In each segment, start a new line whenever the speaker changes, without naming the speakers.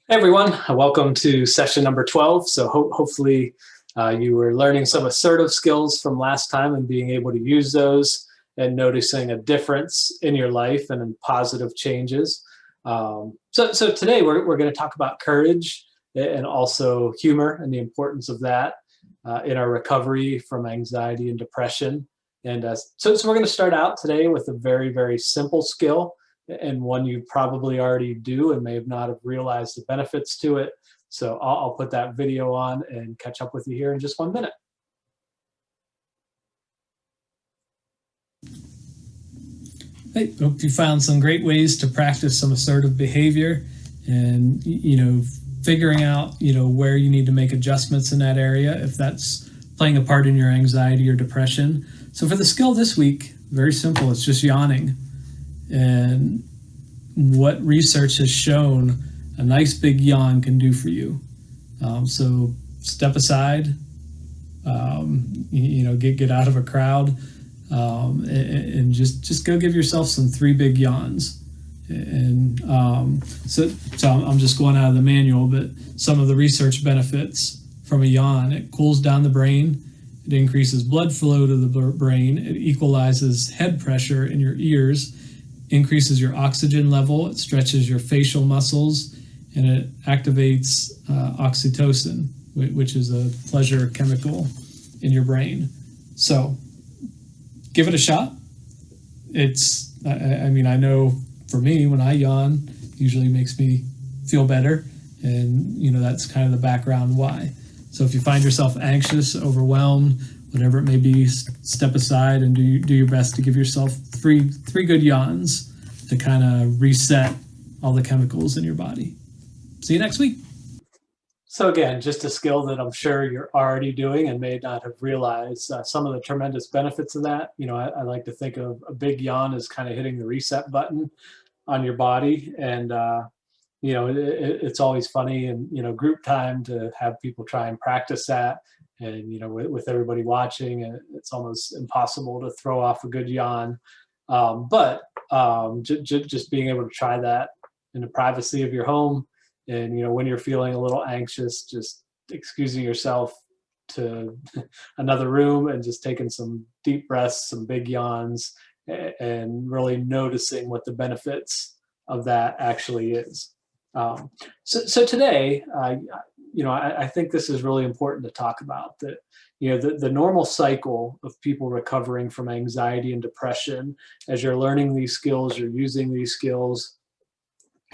Hey everyone, welcome to session number 12. So hopefully you were learning some assertive skills from last time and being able to use those and noticing a difference in your life and in positive changes. So today we're going to talk about courage and also humor and the importance of that in our recovery from anxiety and depression. And so we're going to start out today with a very, very simple skill and one you probably already do and may have not have realized the benefits to it. So I'll put that video on and catch up with you here in just 1 minute.
Hey, hope you found some great ways to practice some assertive behavior and, figuring out, where you need to make adjustments in that area if that's playing a part in your anxiety or depression. So for the skill this week, very simple, it's just yawning. And what research has shown a nice big yawn can do for you. So step aside, get out of a crowd, and just go give yourself some 3 big yawns. And so I'm just going out of the manual, but some of the research benefits from a yawn: it cools down the brain, it increases blood flow to the brain, it equalizes head pressure in your ears, increases your oxygen level, it stretches your facial muscles, and it activates oxytocin, which is a pleasure chemical in your brain. So give it a shot. I know for me, when I yawn, it usually makes me feel better. And, that's kind of the background why. So if you find yourself anxious, overwhelmed, whatever it may be, step aside and do your best to give yourself three good yawns to kind of reset all the chemicals in your body. See you next week.
So again, just a skill that I'm sure you're already doing and may not have realized some of the tremendous benefits of that. I like to think of a big yawn as kind of hitting the reset button on your body. And, it's always funny and, group time to have people try and practice that. And, with everybody watching, it's almost impossible to throw off a good yawn. But just being able to try that in the privacy of your home, and when you're feeling a little anxious, just excusing yourself to another room and just taking some deep breaths, some big yawns, and really noticing what the benefits of that actually is. So today, I think this is really important to talk about, that the normal cycle of people recovering from anxiety and depression. As you're learning these skills, you're using these skills,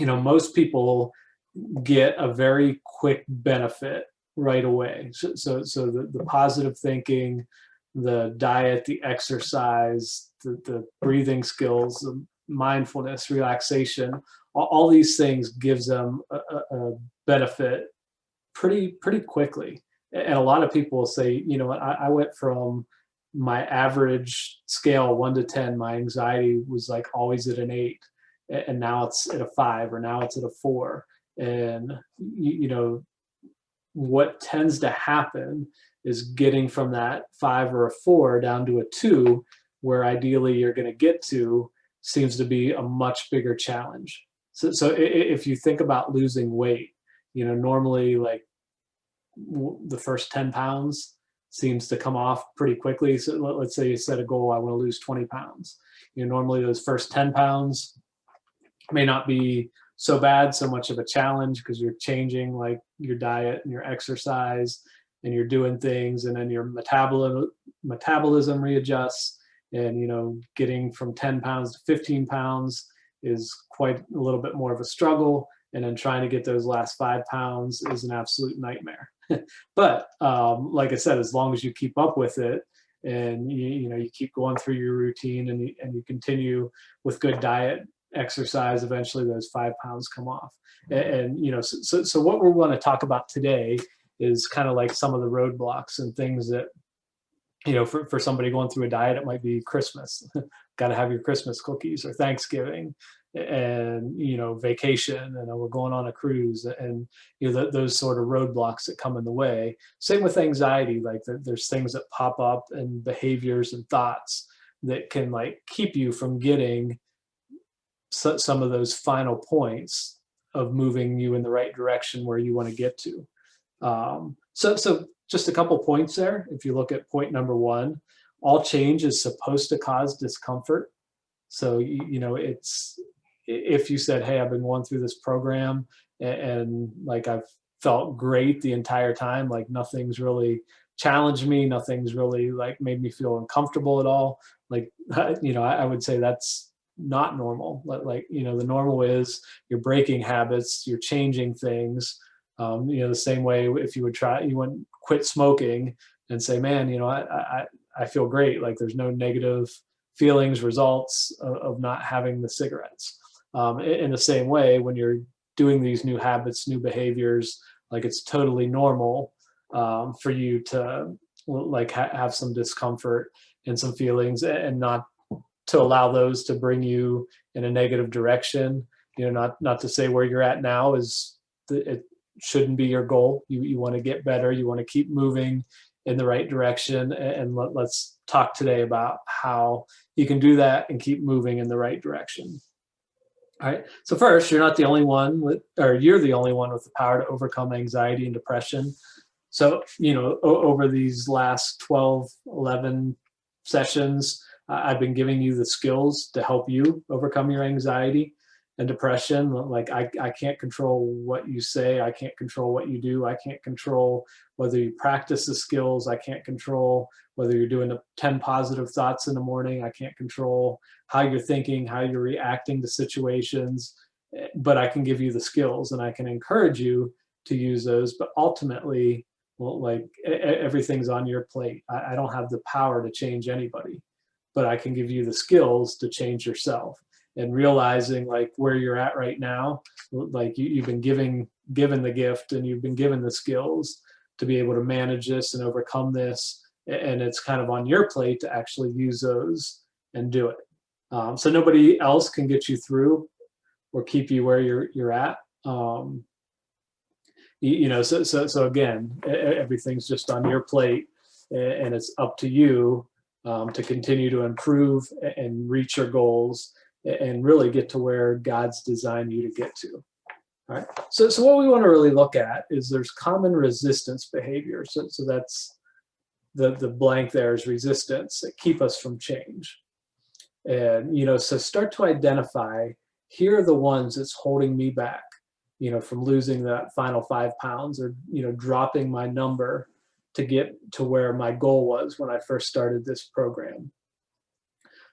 most people get a very quick benefit right away. So the positive thinking, the diet, the exercise, the breathing skills, the mindfulness, relaxation, all these things gives them a benefit pretty quickly. And a lot of people will say, I went from my average scale 1 to 10, my anxiety was like always at an 8, and now it's at a 5, or now it's at a 4. And what tends to happen is getting from that 5 or a 4 down to a 2, where ideally you're going to get to, seems to be a much bigger challenge. So if you think about losing weight, normally, like, the first 10 pounds seems to come off pretty quickly. So let's say you set a goal, I want to lose 20 pounds. Normally those first 10 pounds may not be so bad, so much of a challenge, because you're changing like your diet and your exercise, and you're doing things, and then your metabolism readjusts, and getting from 10 pounds to 15 pounds is quite a little bit more of a struggle, and then trying to get those last 5 pounds is an absolute nightmare. But like I said, as long as you keep up with it, and you keep going through your routine, and you continue with good diet, exercise, eventually those 5 pounds come off. And so what we're going to talk about today is kind of like some of the roadblocks and things that, for somebody going through a diet, it might be Christmas. Got to have your Christmas cookies, or Thanksgiving, and vacation, and we're going on a cruise, and those sort of roadblocks that come in the way. Same with anxiety, like there's things that pop up, and behaviors and thoughts that can like keep you from getting some of those final points of moving you in the right direction where you want to get to. So just a couple points there. If you look at point number one, all change is supposed to cause discomfort. So, it's, if you said, hey, I've been going through this program and like I've felt great the entire time, like nothing's really challenged me, nothing's really like made me feel uncomfortable at all. Like, I would say that's not normal. The normal is you're breaking habits, you're changing things. The same way if you wouldn't quit smoking and say, man, I feel great. Like there's no negative feelings, results of not having the cigarettes. In the same way, when you're doing these new habits, new behaviors, like it's totally normal for you to like have some discomfort and some feelings, and not to allow those to bring you in a negative direction. Not to say where you're at now it shouldn't be your goal. You want to get better. You want to keep moving in the right direction. And let's talk today about how you can do that and keep moving in the right direction. All right. So first, you're not the only one you're the only one with the power to overcome anxiety and depression. So, over these last 12, 11 sessions, I've been giving you the skills to help you overcome your anxiety and depression. Like I can't control what you say. I can't control what you do. I can't control whether you practice the skills. I can't control whether you're doing the 10 positive thoughts in the morning. I can't control how you're thinking, how you're reacting to situations, but I can give you the skills and I can encourage you to use those. But ultimately, everything's on your plate. I don't have the power to change anybody, but I can give you the skills to change yourself. And realizing like where you're at right now, like you've been given the gift and you've been given the skills to be able to manage this and overcome this. And it's kind of on your plate to actually use those and do it. So nobody else can get you through or keep you where you're at. So again, everything's just on your plate, and it's up to you to continue to improve and reach your goals and really get to where God's designed you to get to. All right. So what we want to really look at is there's common resistance behavior. So that's the blank there is resistance that keep us from change. And, so start to identify, here are the ones that's holding me back, from losing that final 5 pounds or, dropping my number to get to where my goal was when I first started this program.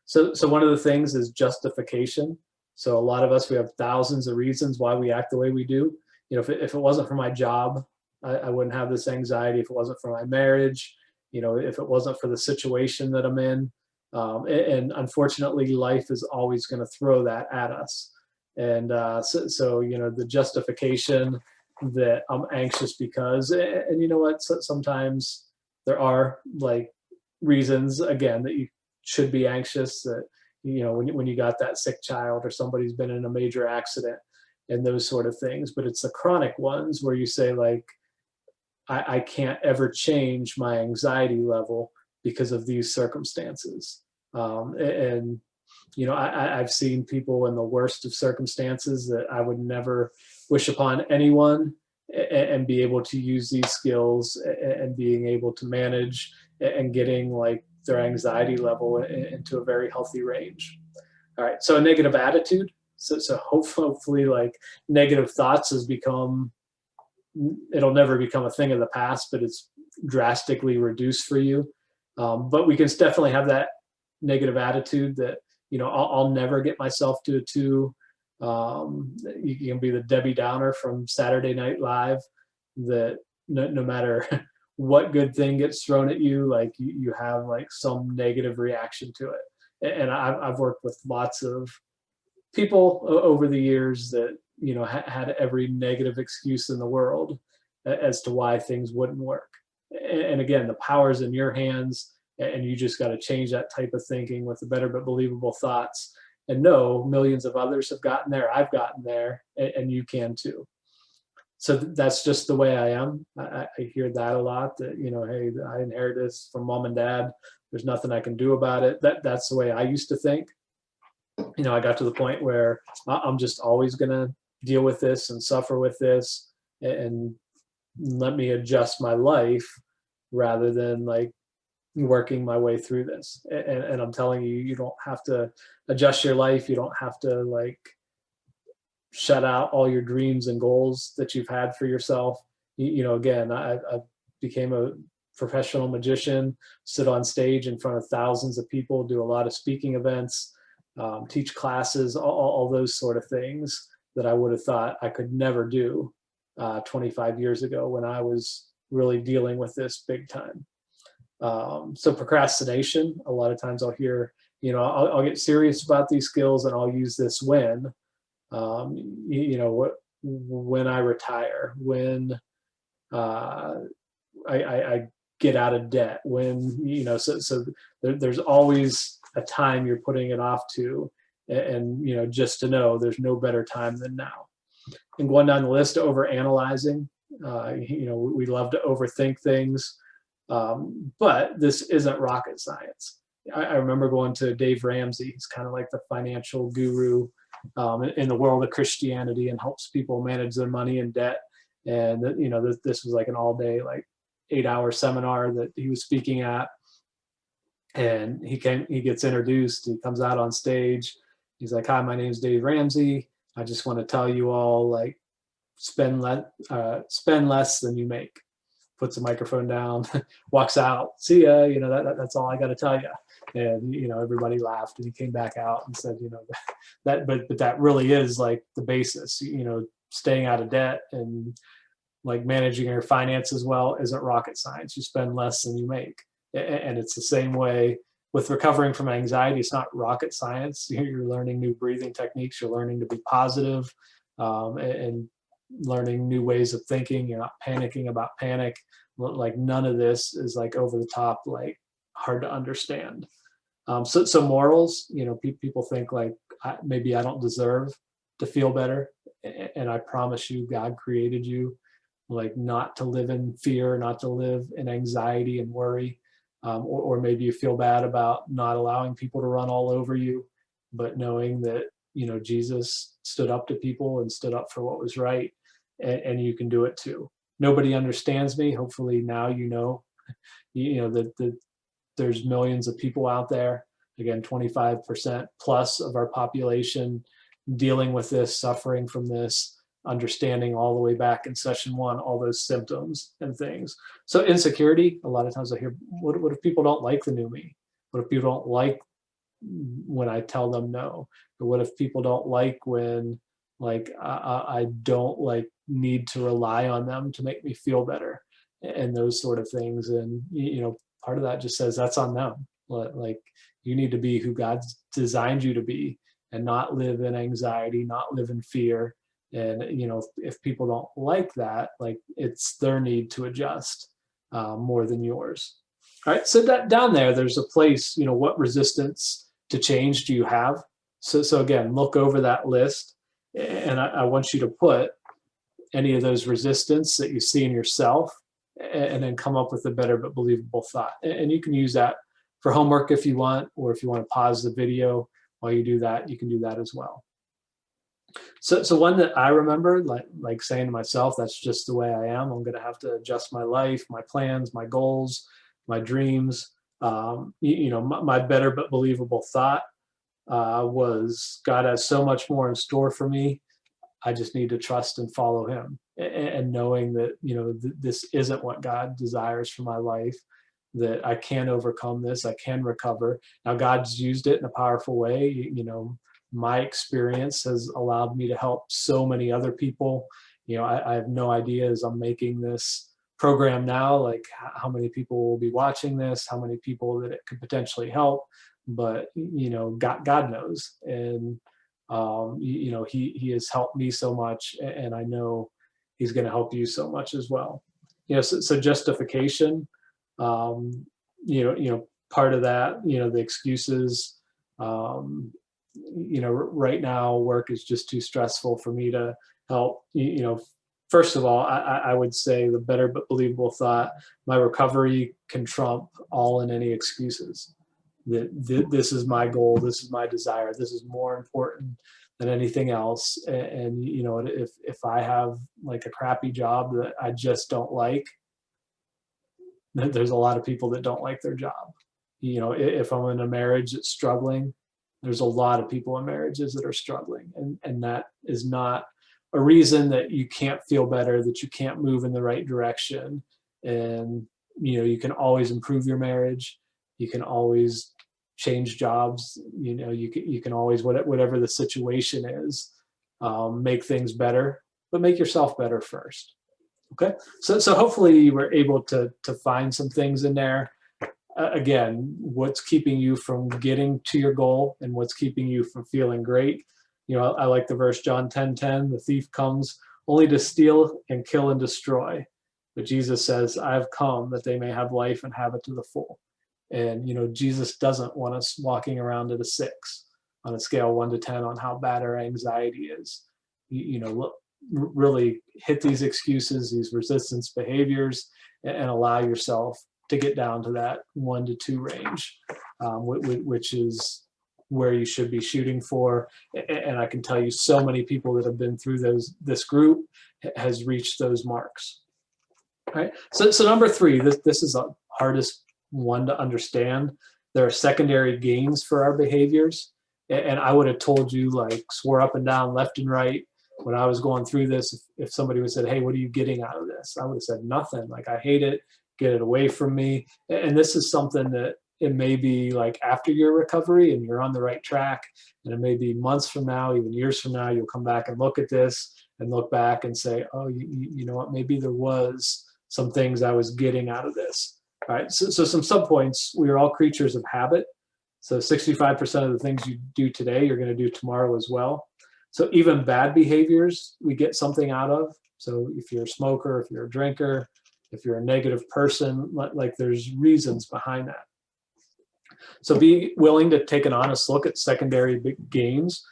So one of the things is justification. So a lot of us, we have thousands of reasons why we act the way we do. If it wasn't for my job, I wouldn't have this anxiety. If it wasn't for my marriage, if it wasn't for the situation that I'm in. And unfortunately, life is always going to throw that at us. And so the justification that I'm anxious because, and you know what, so sometimes there are like reasons, again, that you should be anxious, that, when you got that sick child or somebody's been in a major accident and those sort of things. But it's the chronic ones where you say like, I can't ever change my anxiety level because of these circumstances. I've seen people in the worst of circumstances that I would never wish upon anyone, and be able to use these skills and being able to manage and getting like their anxiety level into a very healthy range. All right. So a negative attitude. So hopefully like negative thoughts it'll never become a thing of the past, but it's drastically reduced for you. But we can definitely have that negative attitude that, I'll never get myself to a 2. You can be the Debbie Downer from Saturday Night Live, that no matter what good thing gets thrown at you, like you have like some negative reaction to it. And I've worked with lots of people over the years that, had every negative excuse in the world as to why things wouldn't work. And again, the power's in your hands, and you just got to change that type of thinking with the better but believable thoughts. And no, millions of others have gotten there. I've gotten there, and you can too. So that's just the way I am. I hear that a lot, that, hey, I inherited this from mom and dad. There's nothing I can do about it. That's the way I used to think. I got to the point where I'm just always going to deal with this and suffer with this, and let me adjust my life rather than like working my way through this. And I'm telling you, you don't have to adjust your life. You don't have to like shut out all your dreams and goals that you've had for yourself. Again, I became a professional magician, sit on stage in front of thousands of people, do a lot of speaking events, teach classes, all those sort of things that I would have thought I could never do 25 years ago when I was really dealing with this big time. So procrastination, a lot of times I'll hear, I'll get serious about these skills and I'll use this when I retire, when I get out of debt, when, so there's always a time you're putting it off to, and just to know there's no better time than now. And going down the list, over analyzing, we love to overthink things. But this isn't rocket science. I remember going to Dave Ramsey. He's kind of like the financial guru in the world of Christianity, and helps people manage their money and debt. And this was like an all-day, like 8-hour seminar that he was speaking at. And he gets introduced. He comes out on stage. He's like, "Hi, my name is Dave Ramsey. I just want to tell you all, like, spend less than you make." Puts the microphone down, walks out. "See ya. That's all I got to tell you." And everybody laughed, and he came back out and said, but that really is like the basis. Staying out of debt and like managing your finances well isn't rocket science. You spend less than you make, and it's the same way with recovering from anxiety. It's not rocket science. You're learning new breathing techniques. You're learning to be positive, and learning new ways of thinking. You're not panicking about panic. Like, none of this is like over the top, like hard to understand. So morals, people think like, maybe I don't deserve to feel better. And I promise you, God created you like not to live in fear, not to live in anxiety and worry. Or maybe you feel bad about not allowing people to run all over you, but knowing that, Jesus stood up to people and stood up for what was right, and you can do it too. Nobody understands me. Hopefully now that there's millions of people out there. Again, 25% plus of our population dealing with this, suffering from this, understanding all the way back in session one, all those symptoms and things. So insecurity, a lot of times I hear, what if people don't like the new me? What if people don't like when I tell them no? Or what if people don't like when like I don't like need to rely on them to make me feel better, and those sort of things. And part of that just says that's on them. Like, you need to be who God's designed you to be, and not live in anxiety, not live in fear. And if people don't like that, like, it's their need to adjust more than yours. All right, so that down there's a place. What resistance to change do you have? So again, look over that list, and I want you to put any of those resistance that you see in yourself, and then come up with a better but believable thought. And you can use that for homework if you want, or if you want to pause the video while you do that, you can do that as well. So one that I remember, like saying to myself, that's just the way I am. I'm going to have to adjust my life, my plans, my goals, my dreams. My better but believable thought was, God has so much more in store for me. I just need to trust and follow him, and knowing that, this isn't what God desires for my life, that I can overcome this, I can recover. Now, God's used it in a powerful way. My experience has allowed me to help so many other people. I have no idea, as I'm making this program now, like how many people will be watching this, how many people that it could potentially help. But God knows. And he has helped me so much, and I know he's going to help you so much as well. So justification, part of that, the excuses. Right now work is just too stressful for me to help. First of all, I would say the better but believable thought, my recovery can trump all and any excuses. That this is my goal, this is my desire, this is more important than anything else. And you know, if I have like a crappy job that I just don't like, there's a lot of people that don't like their job. You know, if I'm in a marriage that's struggling, there's a lot of people in marriages that are struggling, and that is not a reason that you can't feel better, that you can't move in the right direction. And you know, you can always improve your marriage. You can always change jobs. You know, you can always, whatever the situation is, make things better, but make yourself better first. Okay, so hopefully you were able to find some things in there. Again, what's keeping you from getting to your goal and what's keeping you from feeling great. You know, I like the verse John 10:10, the thief comes only to steal and kill and destroy. But Jesus says, I've come that they may have life and have it to the full. And, you know, Jesus doesn't want us walking around at a 6 on a scale 1 to 10 on how bad our anxiety is. You know, look, really hit these excuses, these resistance behaviors, and allow yourself to get down to that 1 to 2 range, which is where you should be shooting for. And I can tell you, so many people that have been through this group has reached those marks. All right. So number 3, this is the hardest one to understand. There are secondary gains for our behaviors. And I would have told you, like, swore up and down, left and right, when I was going through this. If somebody would have said, hey, what are you getting out of this? I would have said nothing. Like, I hate it. Get it away from me. And this is something that it may be like after your recovery and you're on the right track. And it may be months from now, even years from now, you'll come back and look at this and look back and say, oh, you know what, maybe there was some things I was getting out of this. All right. So some subpoints. We are all creatures of habit. So 65% of the things you do today, you're going to do tomorrow as well. So even bad behaviors, we get something out of. So if you're a smoker, if you're a drinker, if you're a negative person, like there's reasons behind that. So be willing to take an honest look at secondary gains.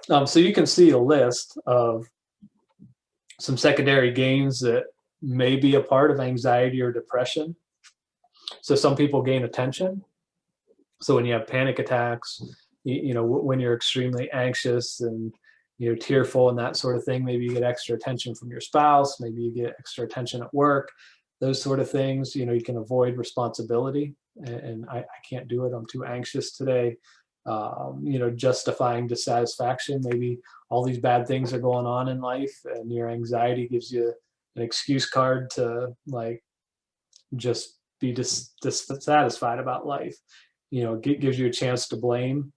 So you can see a list of some secondary gains that may be a part of anxiety or depression. So some people gain attention. So when you have panic attacks, you know, when you're extremely anxious and, you know, tearful and that sort of thing, maybe you get extra attention from your spouse, maybe you get extra attention at work, those sort of things. You know, you can avoid responsibility, and I can't do it, I'm too anxious today. You know, justifying dissatisfaction. Maybe all these bad things are going on in life and your anxiety gives you an excuse card to, like, just be dissatisfied about life. You know, gives you a chance to blame.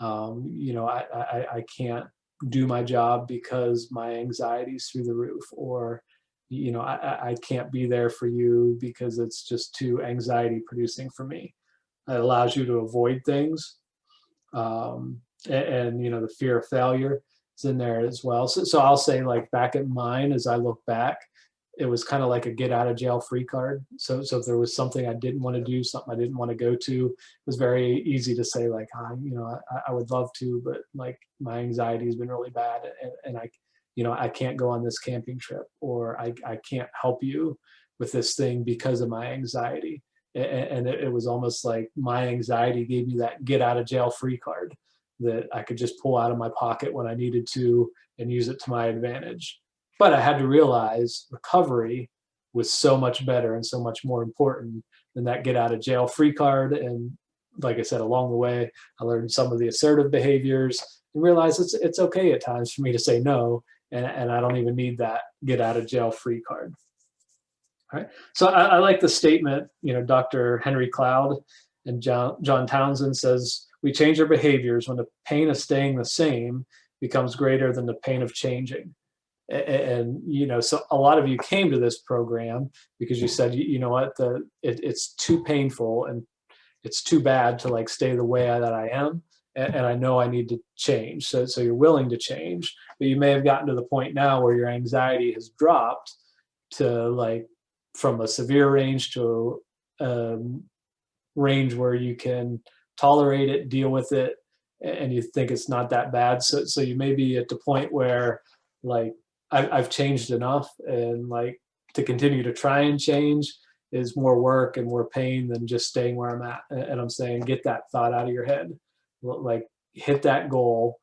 You know, I can't do my job because my anxiety's through the roof, or, you know, I can't be there for you because it's just too anxiety producing for me. It allows you to avoid things. And, you know, the fear of failure is in there as well. So I'll say, like, back at mine, as I look back, it was kind of like a get out of jail free card. So if there was something I didn't want to do, something I didn't want to go to, it was very easy to say, like, you know, I would love to, but, like, my anxiety has been really bad, and I, you know, I can't go on this camping trip, or I can't help you with this thing because of my anxiety. And it was almost like my anxiety gave me that get out of jail free card that I could just pull out of my pocket when I needed to and use it to my advantage. But I had to realize recovery was so much better and so much more important than that get out of jail free card. And like I said, along the way, I learned some of the assertive behaviors and realized it's okay at times for me to say no, and I don't even need that get out of jail free card. All right. So I like the statement, you know, Dr. Henry Cloud and John Townsend says, we change our behaviors when the pain of staying the same becomes greater than the pain of changing. And you know, so a lot of you came to this program because you said, you know what, it's too painful and it's too bad to, like, stay the way that I am, and I know I need to change. So you're willing to change, but you may have gotten to the point now where your anxiety has dropped to, like, from a severe range to a range where you can tolerate it, deal with it, and you think it's not that bad. So you may be at the point where, like, I've changed enough, and, like, to continue to try and change is more work and more pain than just staying where I'm at. And I'm saying, get that thought out of your head. Like, hit that goal,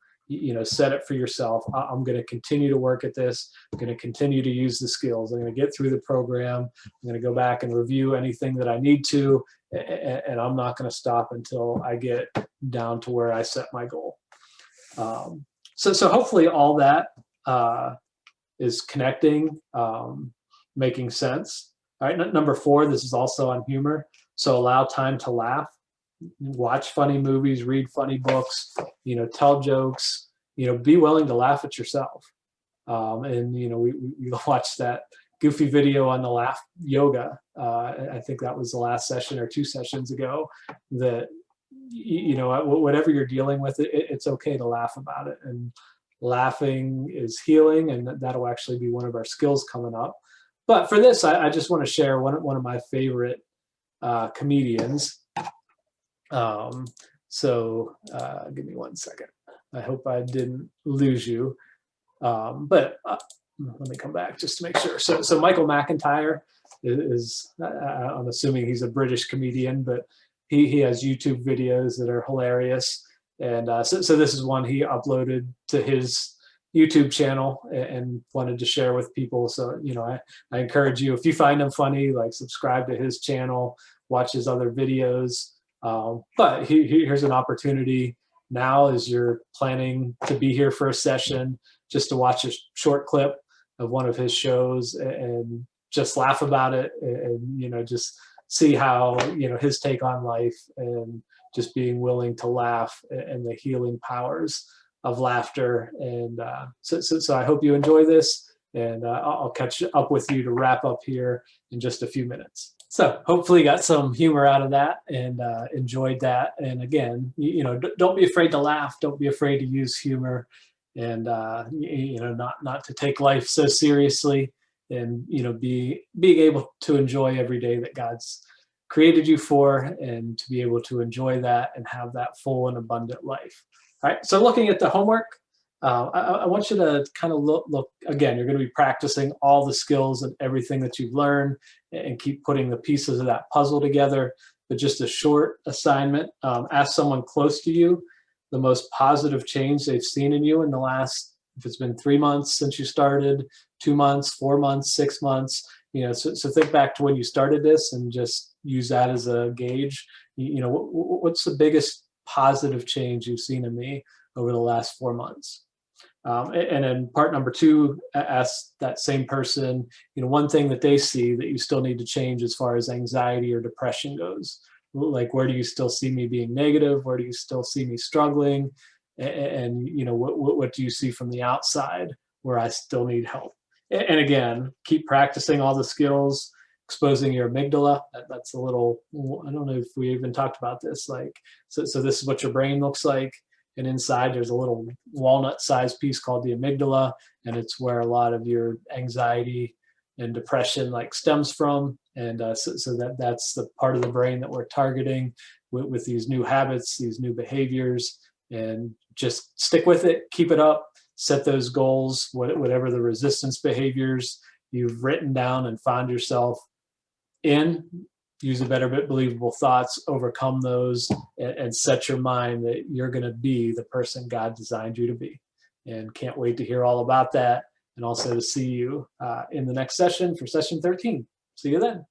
set it for yourself. I'm going to continue to work at this. I'm going to continue to use the skills. I'm going to get through the program. I'm going to go back and review anything that I need to, and I'm not going to stop until I get down to where I set my goal. So hopefully all that is connecting, making sense. All right, number 4, this is also on humor. So allow time to laugh. Watch funny movies, read funny books, tell jokes, be willing to laugh at yourself. And, we watched that goofy video on the laugh yoga. I think that was the last session or 2 sessions ago, that, whatever you're dealing with, it's okay to laugh about it. And laughing is healing, and that'll actually be one of our skills coming up. But for this, I just want to share one of my favorite comedians. So give me 1 second. I hope I didn't lose you. But let me come back just to make sure. So Michael McIntyre is I'm assuming he's a British comedian, but he has YouTube videos that are hilarious. And so this is one he uploaded to his YouTube channel and wanted to share with people. So, I encourage you, if you find him funny, like, subscribe to his channel, watch his other videos. But here's an opportunity now, as you're planning to be here for a session, just to watch a short clip of one of his shows and just laugh about it, and just see how his take on life, and just being willing to laugh, and the healing powers of laughter. And so I hope you enjoy this, and I'll catch up with you to wrap up here in just a few minutes. So hopefully you got some humor out of that, and enjoyed that. And again, don't be afraid to laugh. Don't be afraid to use humor, and not to take life so seriously, and being able to enjoy every day that God's created you for, and to be able to enjoy that and have that full and abundant life. All right, so looking at the homework, I want you to kind of look again. You're going to be practicing all the skills and everything that you've learned, and keep putting the pieces of that puzzle together. But just a short assignment: ask someone close to you the most positive change they've seen in you in the last, if it's been 3 months since you started, 2 months, 4 months, 6 months. So think back to when you started this, and just use that as a gauge. What's the biggest positive change you've seen in me over the last 4 months? And then part number 2, ask that same person, one thing that they see that you still need to change as far as anxiety or depression goes. Like, where do you still see me being negative? Where do you still see me struggling? And what do you see from the outside where I still need help? And again, keep practicing all the skills, exposing your amygdala. That's a little, I don't know if we even talked about this. Like, so this is what your brain looks like. And inside there's a little walnut-sized piece called the amygdala, and it's where a lot of your anxiety and depression stems from. And so that's the part of the brain that we're targeting with these new habits, these new behaviors. And just stick with it, keep it up, set those goals, whatever the resistance behaviors you've written down and found yourself in. Use a better, believable thoughts, overcome those, and set your mind that you're going to be the person God designed you to be. And can't wait to hear all about that, and also to see you in the next session for session 13. See you then.